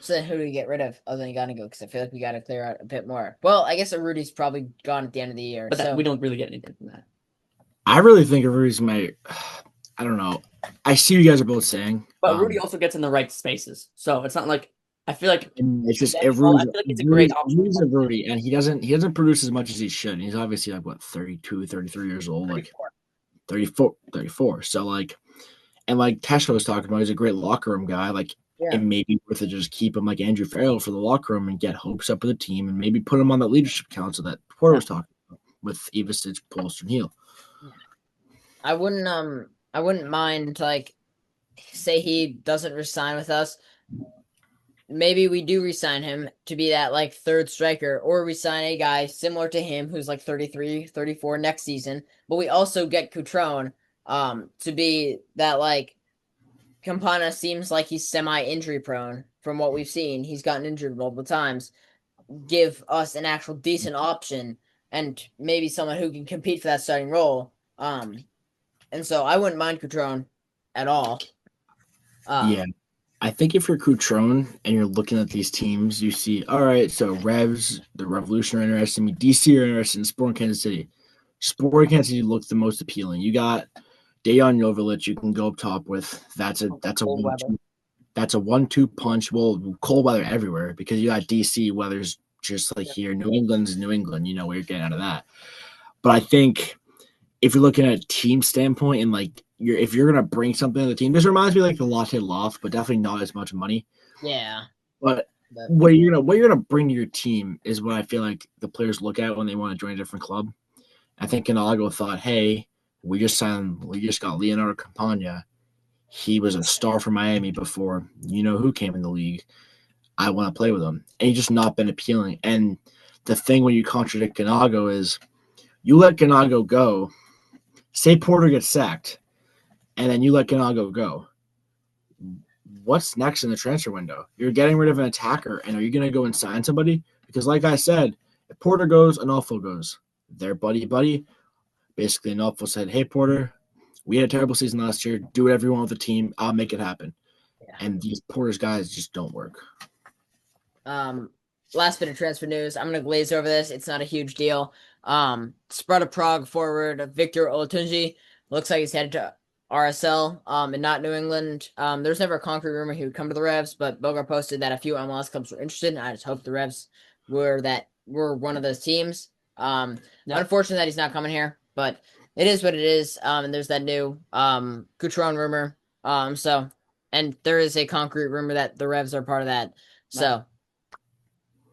So then who do we get rid of other than Gonigo? Because I feel like we got to clear out a bit more. Well, I guess Rudy's probably gone at the end of the year. But we don't really get anything from that. I really think Rudy's might. I don't know. I see what you guys are both saying. But Rudy also gets in the right spaces. So it's not like I feel like it's just I feel like it's a great option. Rudy's a Rudy, and he doesn't produce as much as he should. He's obviously like what 32, 33 years old, 34. Like 34. So like, and like Tesha was talking about, he's a great locker room guy. Like, it may be worth it to just keep him like Andrew Farrell for the locker room and get hopes up with the team, and maybe put him on that leadership council that Porter was talking about with Evasic, Polster, and Neal. I wouldn't mind like say he doesn't resign with us. Maybe we do resign him to be that like third striker, or we sign a guy similar to him who's like 33, 34 next season. But we also get Coutron to be that like Campana seems like he's semi-injury prone from what we've seen. He's gotten injured multiple times. Give us an actual decent option and maybe someone who can compete for that starting role. And so I wouldn't mind Coutron at all. Yeah. I think if you're Coutron and you're looking at these teams, you see, all right, so Revs, the Revolution are interested in me. DC are interested in Sporting Kansas City. Sporting Kansas City looks the most appealing. You got Dejan Jovic you can go up top with. That's a 1-2 punch. Well, cold weather everywhere because you got DC weather's just like here. New England's New England. You know where you're getting out of that. But I think if you're looking at a team standpoint and like if you're gonna bring something to the team, this reminds me like the Latte Loft, but definitely not as much money. Yeah. But what you're gonna bring to your team is what I feel like the players look at when they want to join a different club. I think Ganago thought, hey, we just got Leonardo Campagna. He was a star for Miami before who came in the league. I want to play with him. And he's just not been appealing. And the thing when you contradict Ganago is you let Ganago go, say Porter gets sacked, and then you let Ganago go. What's next in the transfer window? You're getting rid of an attacker, and are you going to go and sign somebody? Because like I said, if Porter goes, Anolfo goes. They're buddy. Basically, Anolfo said, hey, Porter, we had a terrible season last year. Do whatever you want with the team. I'll make it happen. Yeah. And these Porter's guys just don't work. Last bit of transfer news. I'm going to glaze over this. It's not a huge deal. Sparta Prague forward Victor Olatunji looks like he's headed to RSL and not New England. There's never a concrete rumor he would come to the Revs, but Bogar posted that a few MLS clubs were interested, and I just hope the Revs were one of those teams. Unfortunate that he's not coming here, but it is what it is. And there's that new Coutron rumor. And there is a concrete rumor that the Revs are part of that. So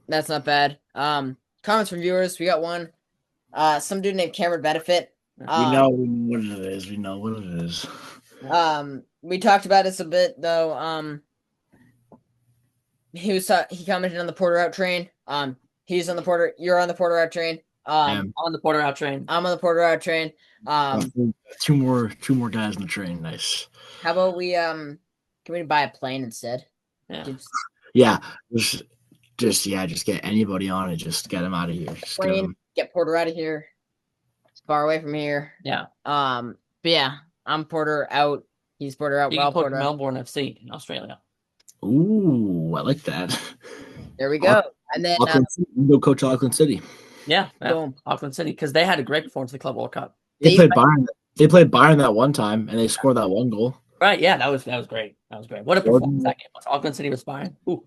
that's not bad. Comments from viewers. We got one. Some dude named Cameron Benefit We know what it is. We know what it is. We talked about this a bit though. He commented on the Porter out train. He's on the Porter. You're on the Porter out train. I'm on the Porter out train. I'm on the Porter out train. Two more guys on the train. Nice. How about we can we buy a plane instead? Yeah. Just get anybody on it. Just get them out of here. Just get Porter out of here. Far away from here. Yeah. But yeah, I'm Porter out. He's Porter out. You can put Melbourne FC in Australia. Ooh, I like that. There we go. And then go coach Auckland City. Yeah. Auckland City, because they had a great performance in the Club World Cup. They played Bayern. They played Bayern that one time, and they scored that one goal. Right? Yeah, that was great. That was great. What a performance that game was. Auckland City was Bayern. Ooh.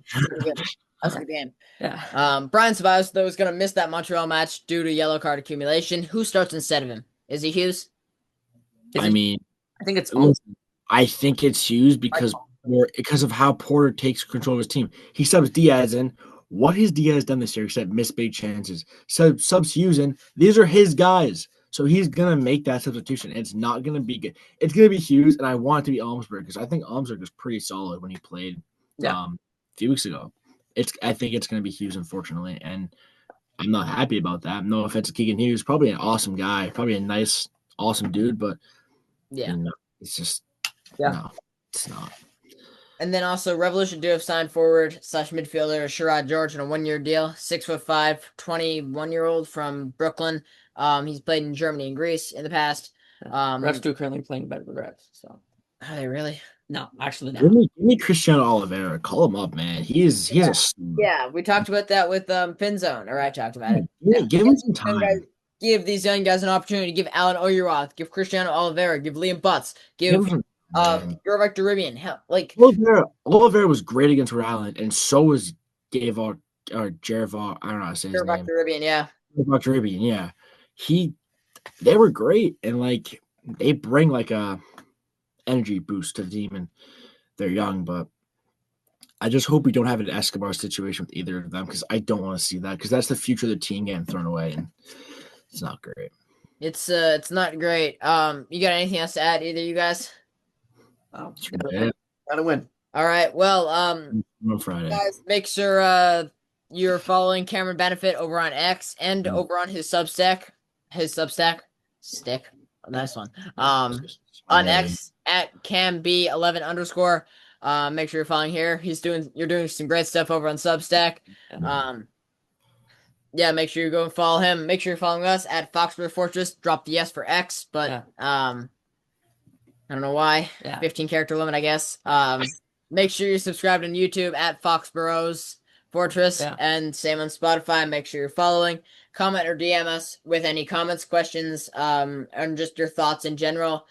That's a good game. Yeah. Brian Ceballos, though, is going to miss that Montreal match due to yellow card accumulation. Who starts instead of him? Is he Hughes? I think it's. I think it's Hughes because of how Porter takes control of his team. He subs Diaz in. What has Diaz done this year except miss big chances? Subs Hughes in. These are his guys. So he's going to make that substitution. It's not going to be good. It's going to be Hughes, and I want it to be Almsberg because I think Almsberg was pretty solid when he played a few weeks ago. I think it's going to be Hughes, unfortunately, and I'm not happy about that. No offense to Keegan Hughes. Probably an awesome guy. Probably a nice, awesome dude, but it's just no, it's not. And then also, Revolution do have signed forward / midfielder Sherrod George on a 1-year deal. 6'5", 21-year-old from Brooklyn. He's played in Germany and Greece in the past. Revs do currently playing better with Revs. So are they really? No, actually not. Give me Cristiano Oliveira. Call him up, man. He is a star. Yeah, we talked about that with Pinzone, or I talked about it. Give him some time. Give these young guys an opportunity. Give Alan Oyuroth. Give Cristiano Oliveira. Give Liam Butts. Give Jorvik Deribian. Hell, like Oliveira was great against Rhode Island, and so was Jervok. I don't know how to say his name. Deribian, yeah. Jorvik Deribian, yeah. They were great, and like they bring like a energy boost to the team, and they're young, but I just hope we don't have an Escobar situation with either of them because I don't want to see that because that's the future of the team getting thrown away, and it's not great. It's not great. You got anything else to add, either of you guys? Gotta win. All right. Well, on Friday, guys, make sure you're following Cameron Benefit over on X and over on his Substack. Stick. Nice one. On X at CamB11_. Make sure you're following here. You're doing some great stuff over on Substack. Make sure you go and follow him. Make sure you're following us at Foxboro Fortress. Drop the S for X, but I don't know why. 15 character limit, I guess. Make sure you're subscribed on YouTube at Foxboro's Fortress and same on Spotify. Make sure you're following. Comment or DM us with any comments, questions, and just your thoughts in general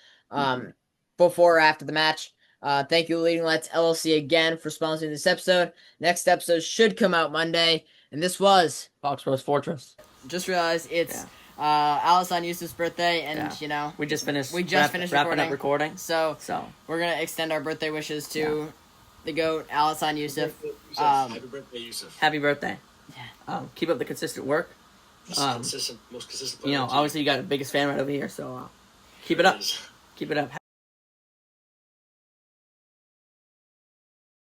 before or after the match. Thank you, Leading Lights LLC, again for sponsoring this episode. Next episode should come out Monday, and this was Foxboro's Fortress. Just realized it's Alison Yusuf's birthday, and we just finished wrapping up recording. So we're gonna extend our birthday wishes to the GOAT, Alison Yusuf. Happy birthday, Yusuf. Happy birthday. Yeah. Keep up the consistent work. Most consistent. Obviously you got the biggest fan right over here, so keep it up. Keep it up.